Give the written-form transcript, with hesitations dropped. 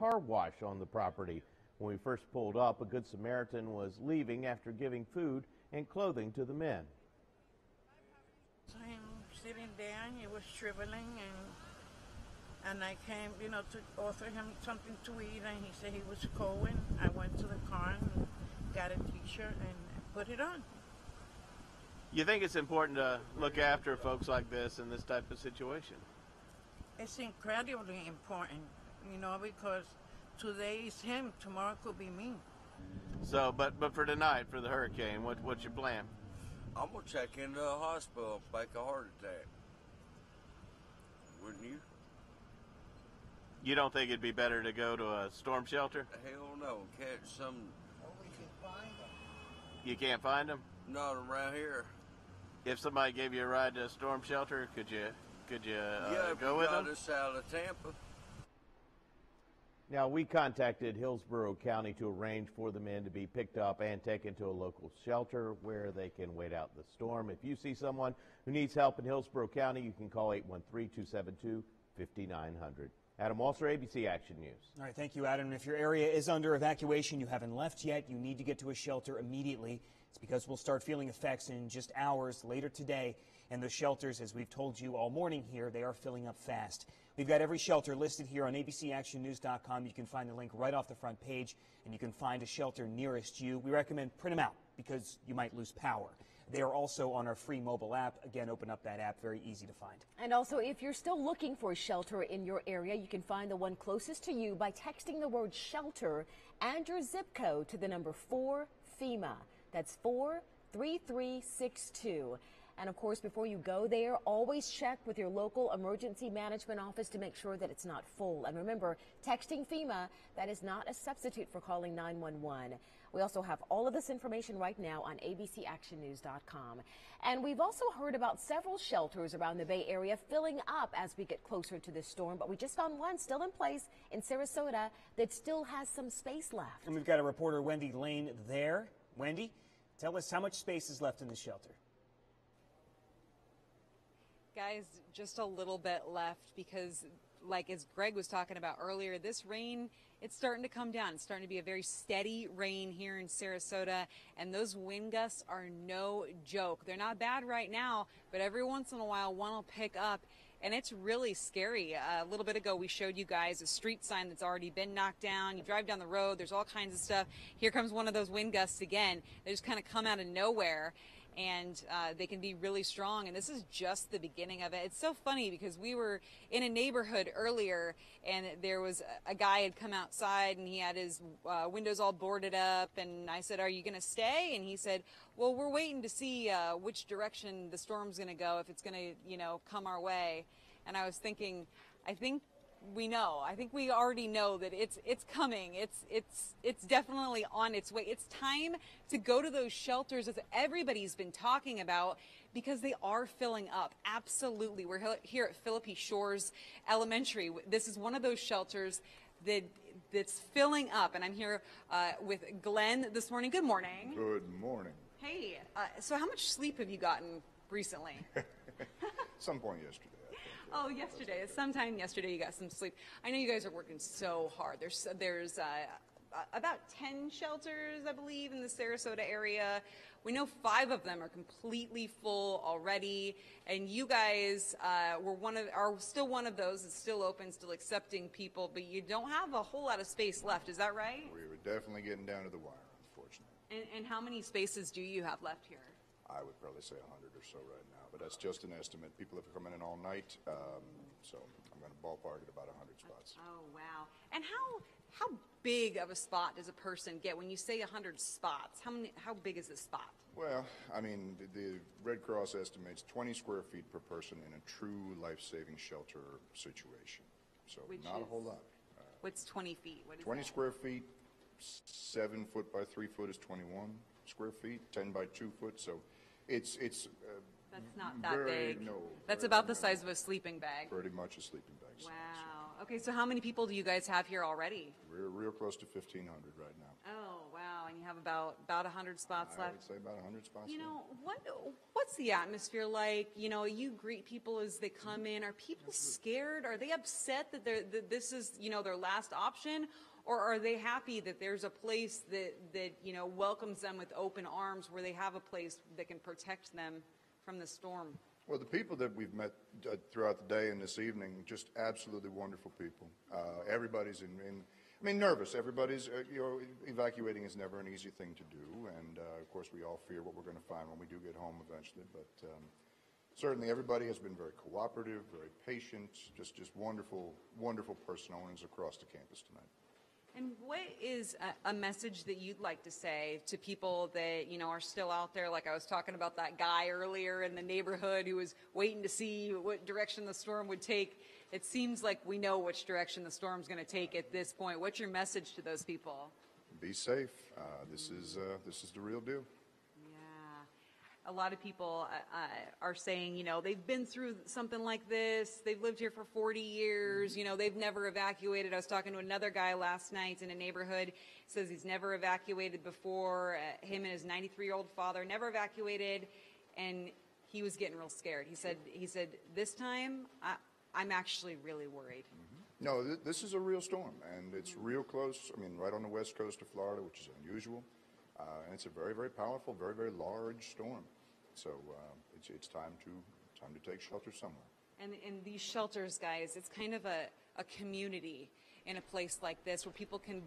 car wash on the property. When we first pulled up, a Good Samaritan was leaving after giving food and clothing to the men. So him sitting there, he was shriveling, and I came, to offer him something to eat, and he said he was cold, and I went to the car and got a t-shirt and put it on. You think it's important to look after folks like this in this type of situation? It's incredibly important, because today is him, tomorrow could be me. So, but for tonight, for the hurricane, what's your plan? I'm going to check into a hospital, fake a heart attack. Wouldn't you? You don't think it'd be better to go to a storm shelter? Hell no. Catch some. Oh, we can find them. You can't find them? Not around here. If somebody gave you a ride to a storm shelter, could you yeah, go with them? Yeah, us out of Tampa. Now, we contacted Hillsborough County to arrange for the men to be picked up and taken to a local shelter where they can wait out the storm. If you see someone who needs help in Hillsborough County, you can call 813-272-5900. Adam Walser, ABC Action News. All right, thank you, Adam. And if your area is under evacuation, you haven't left yet, you need to get to a shelter immediately. It's because we'll start feeling effects in just hours later today. And the shelters, as we've told you all morning here, they are filling up fast. We've got every shelter listed here on abcactionnews.com. You can find the link right off the front page, and you can find a shelter nearest you. We recommend print them out because you might lose power. They are also on our free mobile app. Again, open up that app, very easy to find. And also, if you're still looking for a shelter in your area, you can find the one closest to you by texting the word shelter and your zip code to the number 4 FEMA. That's 43362. And of course, before you go there, always check with your local emergency management office to make sure that it's not full. And remember, texting FEMA, that is not a substitute for calling 911. We also have all of this information right now on abcactionnews.com. And we've also heard about several shelters around the Bay Area filling up as we get closer to this storm. But we just found one still in place in Sarasota that still has some space left. And we've got a reporter, Wendy Lane, there. Wendy, tell us how much space is left in the shelter. Guys, just a little bit left because, like as Greg was talking about earlier, this rain, it's starting to come down. It's starting to be a very steady rain here in Sarasota, and those wind gusts are no joke. They're not bad right now, but every once in a while one will pick up, and it's really scary. A little bit ago we showed you guys a street sign that's already been knocked down. You drive down the road, there's all kinds of stuff. Here comes one of those wind gusts again. They just kind of come out of nowhere, and they can be really strong, and this is just the beginning of it. It's so funny because we were in a neighborhood earlier, and there was a guy had come outside, and he had his windows all boarded up, and I said, "Are you going to stay?" And he said, "Well, we're waiting to see which direction the storm's going to go, if it's going to, come our way." And I was thinking, I think we know. I think we already know that it's coming. It's definitely on its way. It's time to go to those shelters as everybody's been talking about, because they are filling up. Absolutely. We're here at Philippi Shores Elementary. This is one of those shelters that's filling up, and I'm here with Glenn this morning. Good morning. Good morning. Hey, so how much sleep have you gotten recently? Some point yesterday. Oh, yesterday. Sometime yesterday you got some sleep. I know you guys are working so hard. There's about 10 shelters, I believe, in the Sarasota area. We know 5 of them are completely full already, and you guys are still one of those that's still open, still accepting people, but you don't have a whole lot of space left. Is that right? We were definitely getting down to the wire, unfortunately. And how many spaces do you have left here? I would probably say 100 or so right now, but that's just an estimate. People have come in all night, so I'm going to ballpark at about 100 spots. Oh, wow. And how big of a spot does a person get when you say 100 spots? How big is this spot? Well, I mean, the Red Cross estimates 20 square feet per person in a true life-saving shelter situation. So not a whole lot. What's 20 feet? What is 20 that? square feet, 7 foot by 3 foot is 21 square feet, 10 by 2 foot, so it's that's not that big. No, that's about the size of a sleeping bag. Pretty much a sleeping bag. Wow. Okay, so how many people do you guys have here already? We're real close to 1,500 right now. Oh, wow. and you have about 100 spots I left. would say about 100 spots You left. know, what's the atmosphere like? You know, you greet people as they come in. Are people scared? Are they upset that this is, you know, their last option? Or are they happy that there's a place that you know, welcomes them with open arms, where they have a place that can protect them from the storm? Well, the people that we've met throughout the day and this evening, just absolutely wonderful people. Everybody's I mean, nervous. Everybody's, you know, evacuating is never an easy thing to do. And, of course, we all fear what we're going to find when we do get home eventually. But certainly everybody has been very cooperative, very patient, just wonderful, wonderful personalities across the campus tonight. And what is a message that you'd like to say to people that, you know, are still out there? Like I was talking about that guy earlier in the neighborhood who was waiting to see what direction the storm would take. It seems like we know which direction the storm's going to take at this point. What's your message to those people? Be safe. This is the real deal. A lot of people are saying, you know, they've been through something like this. They've lived here for 40 years. You know, they've never evacuated. I was talking to another guy last night in a neighborhood. Says he's never evacuated before. Him and his 93-year-old father never evacuated, and he was getting real scared. He said this time I'm actually really worried. Mm-hmm. No, this is a real storm, and it's real close. I mean, right on the west coast of Florida, which is unusual. And it's a very, very powerful, very, very large storm. So it's time to take shelter somewhere. And these shelters, guys, it's kind of a community in a place like this where people can